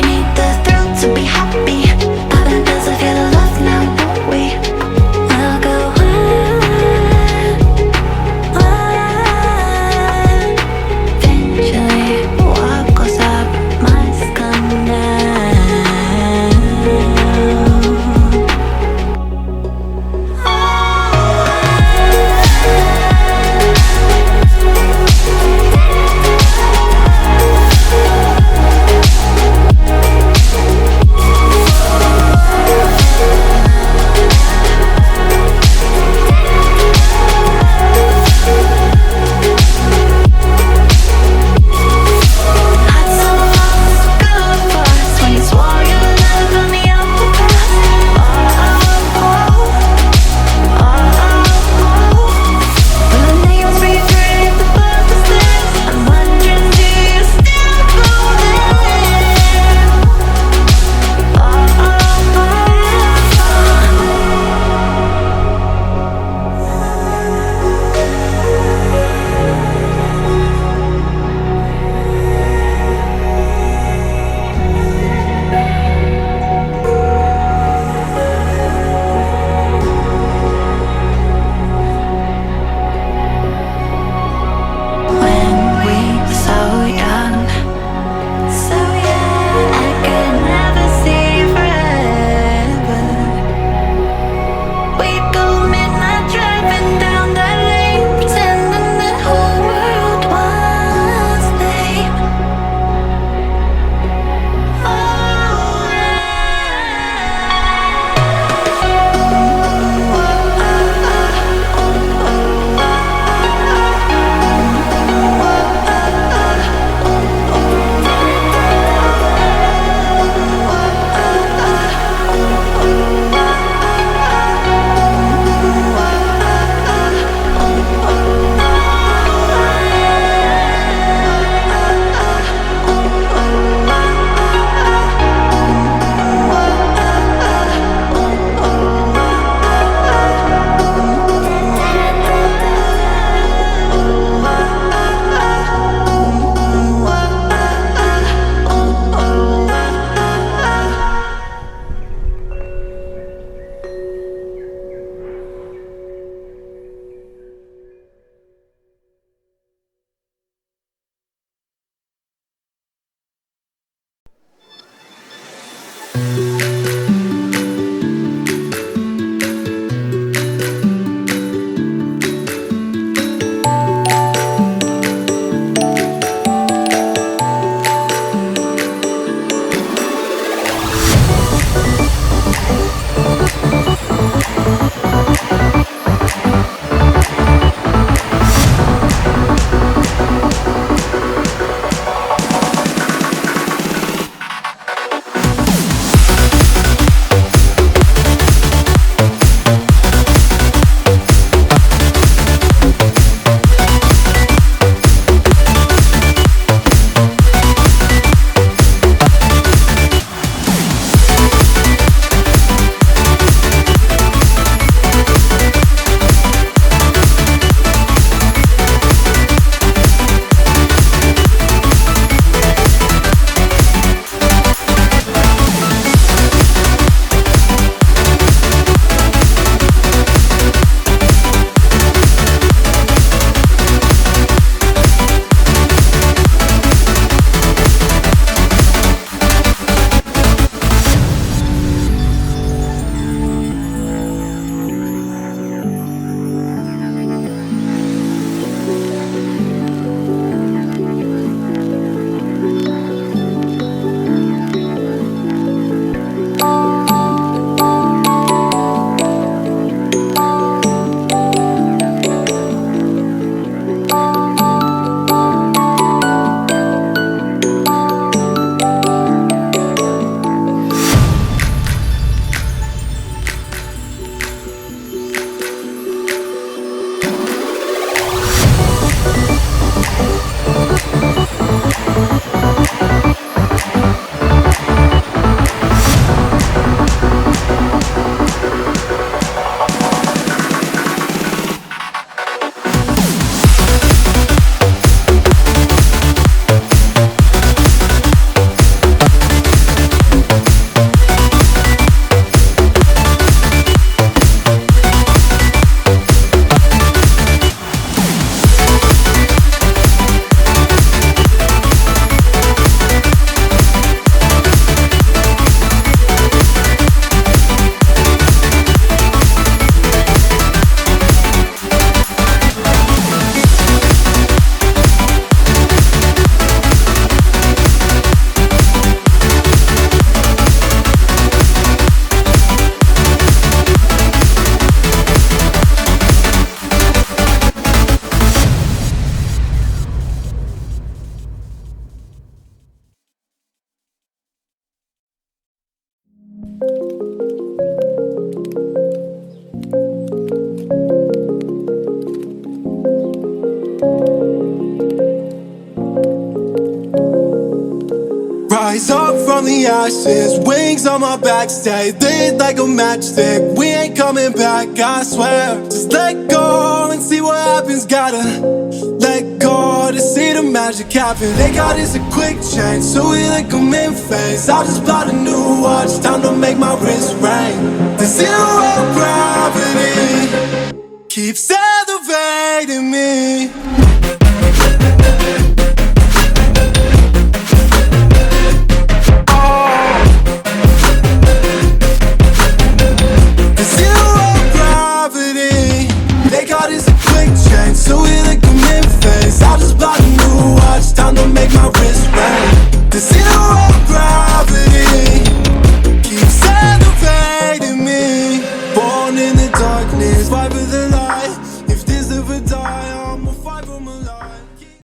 we need the thrill to be happy. Popping pills to feel the love now, don't we? We'll go wild, wild. Eventually, what goes up must come down. the ashes, wings on my back, stay lit like a matchstick. We ain't coming back, I swear. Just let go and see what happens. Gotta let go to see the magic happen. They got us a quick change, so we like them in phase. I'll just buy a new watch, time to make my wrist ring. The zero gravity keeps elevating me.